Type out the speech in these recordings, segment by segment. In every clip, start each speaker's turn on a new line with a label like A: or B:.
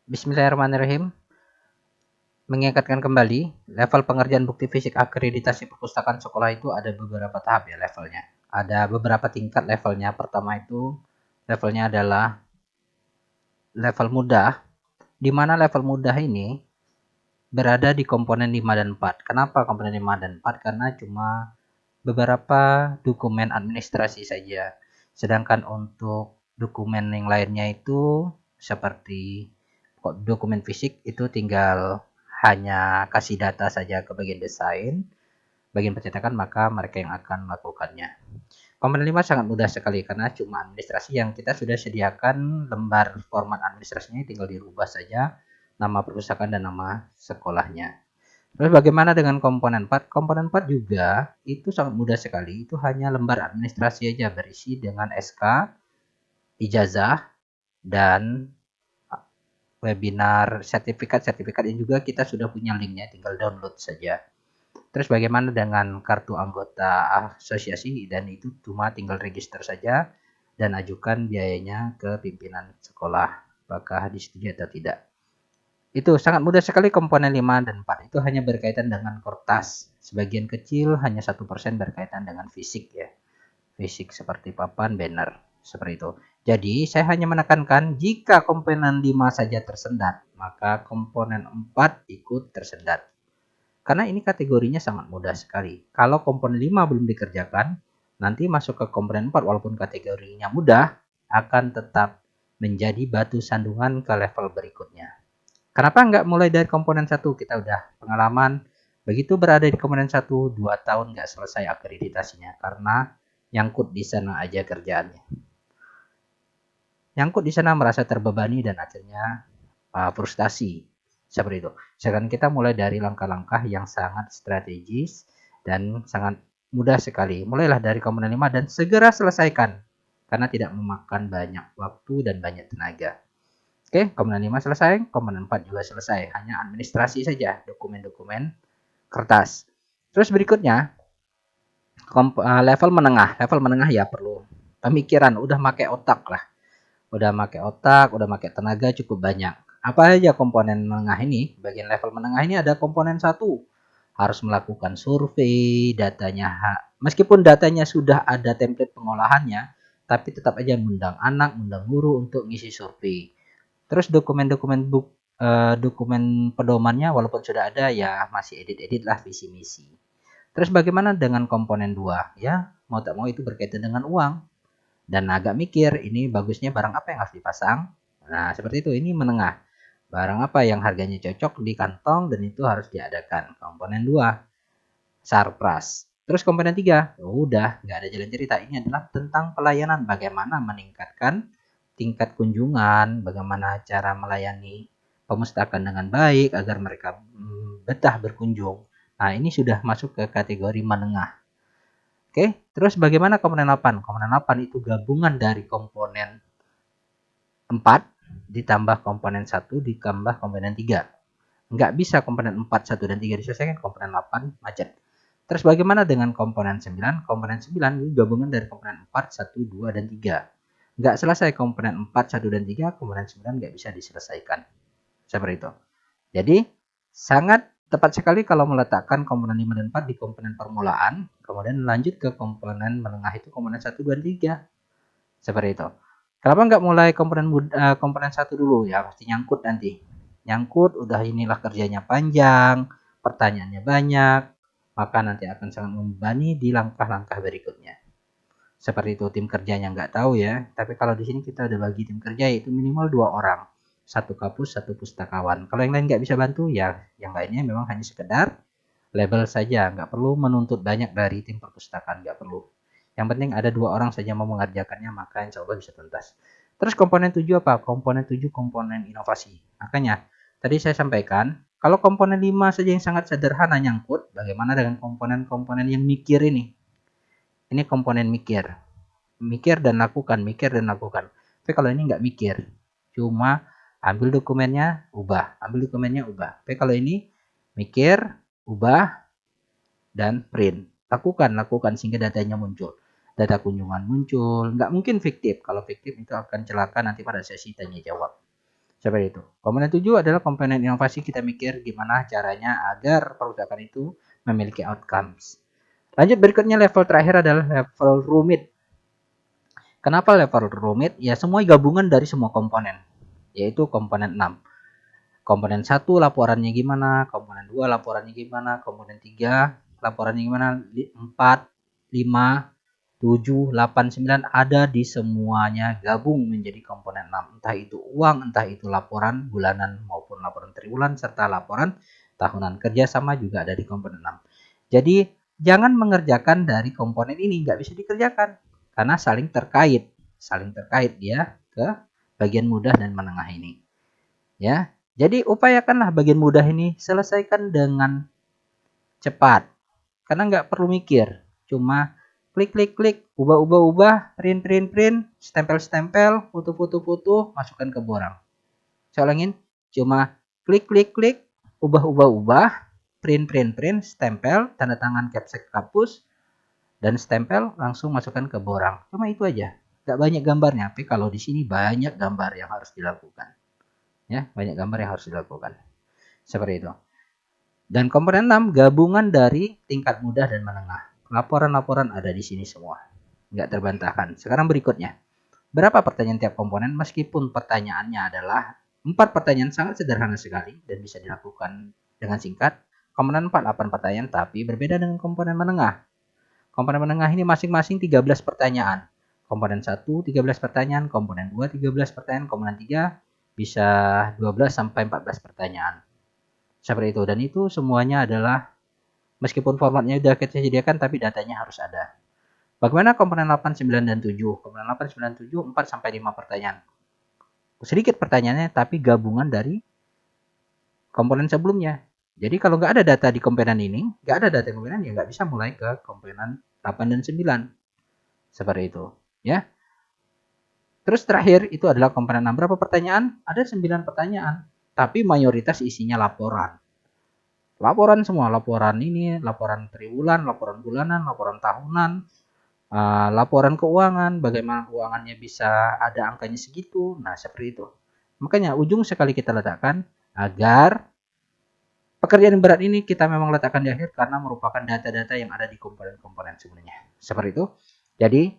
A: Bismillahirrahmanirrahim. Mengingatkan kembali, level pengerjaan bukti fisik akreditasi perpustakaan sekolah itu ada beberapa tahap ya levelnya. Ada beberapa tingkat levelnya. Pertama itu levelnya adalah level mudah, di mana level mudah ini berada di komponen 5 dan 4. Kenapa komponen 5 dan 4? Karena cuma beberapa dokumen administrasi saja. Sedangkan untuk dokumen yang lainnya itu seperti dokumen fisik itu tinggal hanya kasih data saja ke bagian desain, bagian pencetakan, maka mereka yang akan melakukannya. Komponen 5 sangat mudah sekali karena cuma administrasi yang kita sudah sediakan lembar format administrasinya, tinggal dirubah saja nama perpustakaan dan nama sekolahnya. Terus bagaimana dengan komponen 4? Komponen 4 juga itu sangat mudah sekali. Itu hanya lembar administrasi aja berisi dengan SK, ijazah, dan webinar, sertifikat yang juga kita sudah punya linknya, tinggal download saja. Terus bagaimana dengan kartu anggota asosiasi? Dan itu cuma tinggal register saja dan ajukan biayanya ke pimpinan sekolah, apakah disetujui atau tidak. Itu sangat mudah sekali komponen 5 dan 4. Itu hanya berkaitan dengan kertas. Sebagian kecil hanya 1% berkaitan dengan fisik ya. Fisik seperti papan, banner, seperti itu. Jadi saya hanya menekankan jika komponen 5 saja tersendat, maka komponen 4 ikut tersendat. Karena ini kategorinya sangat mudah sekali. Kalau komponen 5 belum dikerjakan, nanti masuk ke komponen 4 walaupun kategorinya mudah, akan tetap menjadi batu sandungan ke level berikutnya. Kenapa nggak mulai dari komponen 1? Kita udah pengalaman, begitu berada di komponen 1, 2 tahun nggak selesai akreditasinya, karena nyangkut di sana aja kerjaannya. Nyangkut di sana merasa terbebani dan akhirnya frustasi. Seperti itu. Sekarang kita mulai dari langkah-langkah yang sangat strategis dan sangat mudah sekali. Mulailah dari komponen 5 dan segera selesaikan. Karena tidak memakan banyak waktu dan banyak tenaga. Oke, komponen 5 selesai, komponen 4 juga selesai. Hanya administrasi saja, dokumen-dokumen kertas. Terus berikutnya, level menengah. Level menengah ya perlu pemikiran, udah pakai otak lah. Udah pakai otak, udah pakai tenaga cukup banyak. Apa aja komponen menengah ini? Bagian level menengah ini ada komponen 1. Harus melakukan survei, datanya meskipun datanya sudah ada template pengolahannya, tapi tetap aja mengundang anak, mengundang guru untuk ngisi survei. Terus dokumen pedomannya walaupun sudah ada ya masih edit-edit lah visi misi. Terus bagaimana dengan komponen 2? Ya, mau tak mau itu berkaitan dengan uang. Dan agak mikir, ini bagusnya barang apa yang harus dipasang? Nah, seperti itu, ini menengah. Barang apa yang harganya cocok di kantong dan itu harus diadakan. Komponen 2, sarpras. Terus komponen 3, udah, nggak ada jalan cerita. Ini adalah tentang pelayanan, bagaimana meningkatkan tingkat kunjungan, bagaimana cara melayani pemustakaan dengan baik agar mereka betah berkunjung. Nah, ini sudah masuk ke kategori menengah. Oke, terus bagaimana komponen 8? Komponen 8 itu gabungan dari komponen 4 ditambah komponen 1 ditambah komponen 3. Nggak bisa komponen 4, 1, dan 3 diselesaikan, komponen 8 macet. Terus bagaimana dengan komponen 9? Komponen 9 itu gabungan dari komponen 4, 1, 2, dan 3. Nggak selesai komponen 4, 1, dan 3, komponen 9 nggak bisa diselesaikan. Seperti itu. Jadi, sangat tepat sekali kalau meletakkan komponen 5 dan 4 di komponen permulaan, kemudian lanjut ke komponen menengah itu komponen 1, 2, dan 3. Seperti itu. Kenapa nggak mulai komponen 1 dulu? Ya pasti nyangkut nanti. Nyangkut, udah inilah kerjanya panjang, pertanyaannya banyak, maka nanti akan sangat membebani di langkah-langkah berikutnya. Seperti itu, tim kerjanya nggak tahu ya, tapi kalau di sini kita udah bagi tim kerja yaitu minimal 2 orang. Satu kapus, satu pustakawan. Kalau yang lain nggak bisa bantu, ya yang lainnya memang hanya sekedar label saja, nggak perlu menuntut banyak dari tim perpustakaan, nggak perlu. Yang penting ada 2 orang saja mau mengerjakannya, maka insya Allah bisa tuntas. Terus komponen 7 apa? Komponen 7 komponen inovasi. Makanya tadi saya sampaikan, kalau komponen 5 saja yang sangat sederhana nyangkut, bagaimana dengan komponen-komponen yang mikir ini? Ini komponen mikir. Mikir dan lakukan, mikir dan lakukan. Tapi kalau ini nggak mikir, cuma ambil dokumennya, ubah, ambil dokumennya, ubah. Tapi kalau ini mikir, ubah, dan print. Lakukan sehingga datanya muncul. Data kunjungan muncul, nggak mungkin fiktif. Kalau fiktif itu akan celaka nanti pada sesi tanya jawab. Seperti itu. Komponen 7 adalah komponen inovasi, kita mikir gimana caranya agar perusahaan itu memiliki outcomes. Lanjut, berikutnya level terakhir adalah level rumit. Kenapa level rumit? Ya semua gabungan dari semua komponen, yaitu komponen 6. Komponen 1 laporannya gimana, komponen 2 laporannya gimana, komponen 3 laporannya gimana, 4, 5, 7, 8, 9 ada di semuanya gabung menjadi komponen 6. Entah itu uang, entah itu laporan bulanan maupun laporan triwulan, serta laporan tahunan. Kerjasama juga ada di komponen 6. Jadi jangan mengerjakan dari komponen ini, nggak bisa dikerjakan karena saling terkait dia ke bagian mudah dan menengah ini. Ya, jadi upayakanlah bagian mudah ini selesaikan dengan cepat, karena nggak perlu mikir, cuma klik, ubah, print, stempel, foto, masukkan ke borang. Saya ulangin, cuma klik, ubah, print, stempel, tanda tangan capsek kampus, dan stempel langsung masukkan ke borang. Cuma itu aja, nggak banyak gambarnya, tapi kalau di sini banyak gambar yang harus dilakukan. Ya, banyak gambar yang harus dilakukan. Seperti itu. Dan komponen 6 gabungan dari tingkat mudah dan menengah. Laporan-laporan ada di sini semua. Nggak terbantahkan. Sekarang berikutnya. Berapa pertanyaan tiap komponen? Meskipun pertanyaannya adalah 4 pertanyaan sangat sederhana sekali dan bisa dilakukan dengan singkat. Komponen 4 8 pertanyaan, tapi berbeda dengan komponen menengah. Komponen menengah ini masing-masing 13 pertanyaan. Komponen 1 13 pertanyaan, komponen 2 13 pertanyaan, komponen 3 bisa 12 sampai 14 pertanyaan. Seperti itu, dan itu semuanya adalah meskipun formatnya sudah kita sediakan tapi datanya harus ada. Bagaimana komponen 8, 9, dan 7? Komponen 8, 9, 7, 4 sampai 5 pertanyaan. Sedikit pertanyaannya tapi gabungan dari komponen sebelumnya. Jadi kalau nggak ada data di komponen ini, nggak ada data di komponen, ya nggak bisa mulai ke komponen 8 dan 9. Seperti itu. Ya. Terus terakhir itu adalah komponen 6. Berapa pertanyaan? Ada 9 pertanyaan. Tapi mayoritas isinya laporan. Laporan semua, laporan ini, laporan triwulan, laporan bulanan, laporan tahunan, laporan keuangan, bagaimana keuangannya bisa ada angkanya segitu. Nah, seperti itu. Makanya ujung sekali kita letakkan agar pekerjaan berat ini kita memang letakkan di akhir karena merupakan data-data yang ada di komponen-komponen sebelumnya. Seperti itu. Jadi,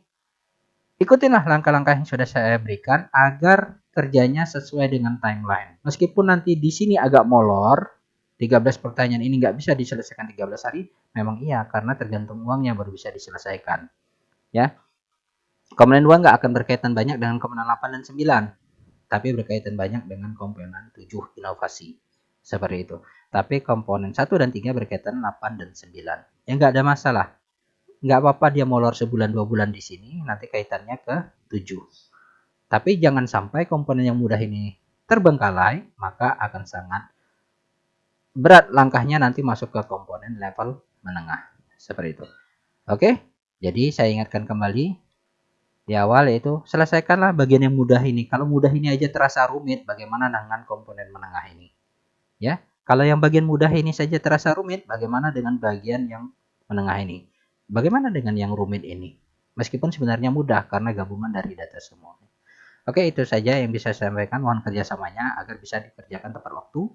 A: ikutinlah langkah-langkah yang sudah saya berikan agar kerjanya sesuai dengan timeline. Meskipun nanti di sini agak molor, 13 pertanyaan ini nggak bisa diselesaikan 13 hari, memang iya, karena tergantung uangnya baru bisa diselesaikan. Ya, komponen 2 nggak akan berkaitan banyak dengan komponen 8 dan 9, tapi berkaitan banyak dengan komponen 7 inovasi. Seperti itu. Tapi komponen 1 dan 3 berkaitan 8 dan 9. Ya nggak ada masalah. Nggak apa-apa dia molor sebulan 2 bulan di sini, nanti kaitannya ke 7. Tapi jangan sampai komponen yang mudah ini terbengkalai, maka akan sangat berat langkahnya nanti masuk ke komponen level menengah. Seperti itu. Oke, jadi saya ingatkan kembali di awal, yaitu selesaikanlah bagian yang mudah ini. Kalau mudah ini aja terasa rumit, bagaimana dengan komponen menengah ini? Ya, kalau yang bagian mudah ini saja terasa rumit, bagaimana dengan bagian yang menengah ini? Bagaimana dengan yang rumit ini? Meskipun sebenarnya mudah karena gabungan dari data semua. Oke, itu saja yang bisa saya sampaikan. Mohon kerjasamanya agar bisa dikerjakan tepat waktu.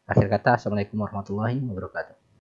A: Akhir kata, Assalamualaikum warahmatullahi wabarakatuh.